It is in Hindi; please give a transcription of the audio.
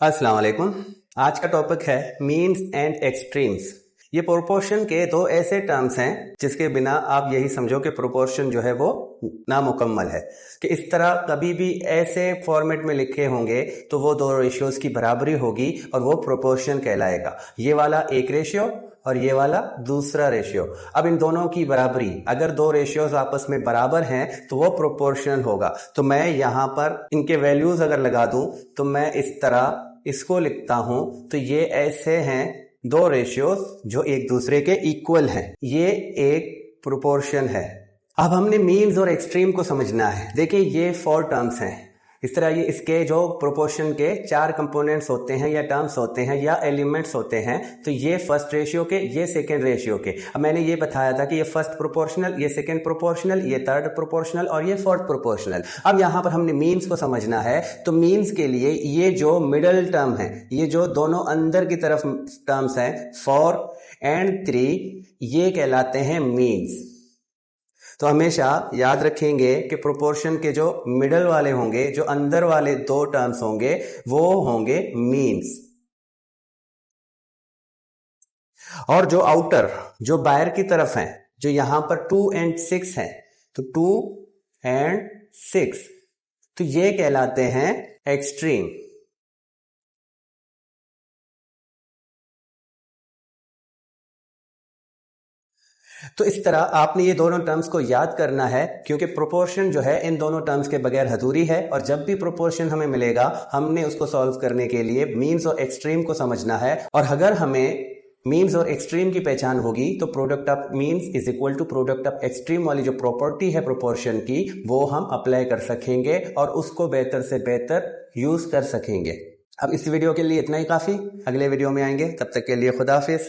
अस्सलाम वालेकुम। आज का टॉपिक है मीन्स एंड एक्सट्रीम्स। ये प्रोपोर्शन के दो ऐसे टर्म्स हैं जिसके बिना आप यही समझो कि प्रोपोर्शन जो है वो नामुकम्मल है, कि इस तरह कभी भी ऐसे फॉर्मेट में लिखे होंगे तो वो दो रेशियोज की बराबरी होगी और वो प्रोपोर्शन कहलाएगा। ये वाला एक रेशियो और ये वाला दूसरा रेशियो। अब इन दोनों की बराबरी, अगर दो रेशियोज आपस में बराबर हैं तो वो प्रोपोर्शनल होगा। तो मैं यहाँ पर इनके वैल्यूज अगर लगा दूं तो मैं इस तरह इसको लिखता हूं, तो ये ऐसे हैं दो रेशियोज जो एक दूसरे के इक्वल हैं। ये एक प्रोपोर्शन है। अब हमने मीन्स और एक्सट्रीम को समझना है। देखिए ये 4 टर्म्स हैं। इस तरह ये इसके जो प्रोपोर्शन के 4 कंपोनेंट्स होते हैं या टर्म्स होते हैं या एलिमेंट्स होते हैं, तो ये फर्स्ट रेशियो के, ये सेकेंड रेशियो के। अब मैंने ये बताया था कि ये फर्स्ट प्रोपोर्शनल, ये सेकेंड प्रोपोर्शनल, ये थर्ड प्रोपोर्शनल और ये फोर्थ प्रोपोर्शनल। अब यहां पर हमने मीन्स को समझना है, तो मीन्स के लिए ये जो मिडल टर्म है, ये जो दोनों अंदर की तरफ टर्म्स हैं 4 एंड 3, ये कहलाते हैं मीन्स। तो हमेशा याद रखेंगे कि प्रोपोर्शन के जो मिडल वाले होंगे, जो अंदर वाले 2 टर्म्स होंगे, वो होंगे मीन्स। और जो आउटर, जो बाहर की तरफ हैं, जो यहां पर 2 एंड 6 हैं, तो 2 एंड 6, तो ये कहलाते हैं एक्सट्रीम। तो इस तरह आपने ये दोनों टर्म्स को याद करना है, क्योंकि प्रोपोर्शन जो है इन दोनों टर्म्स के बगैर अधूरी है। और जब भी प्रोपोर्शन हमें मिलेगा, हमने उसको सॉल्व करने के लिए मीन्स और एक्सट्रीम को समझना है। और अगर हमें मीन्स और एक्सट्रीम की पहचान होगी तो product of means is equal to product of extreme वाली जो प्रॉपर्टी है प्रोपोर्शन की, वो हम अप्लाई कर सकेंगे और उसको बेहतर से बेहतर यूज कर सकेंगे। अब इस वीडियो के लिए इतना ही काफी। अगले वीडियो में आएंगे, तब तक के लिए खुदा हाफिज।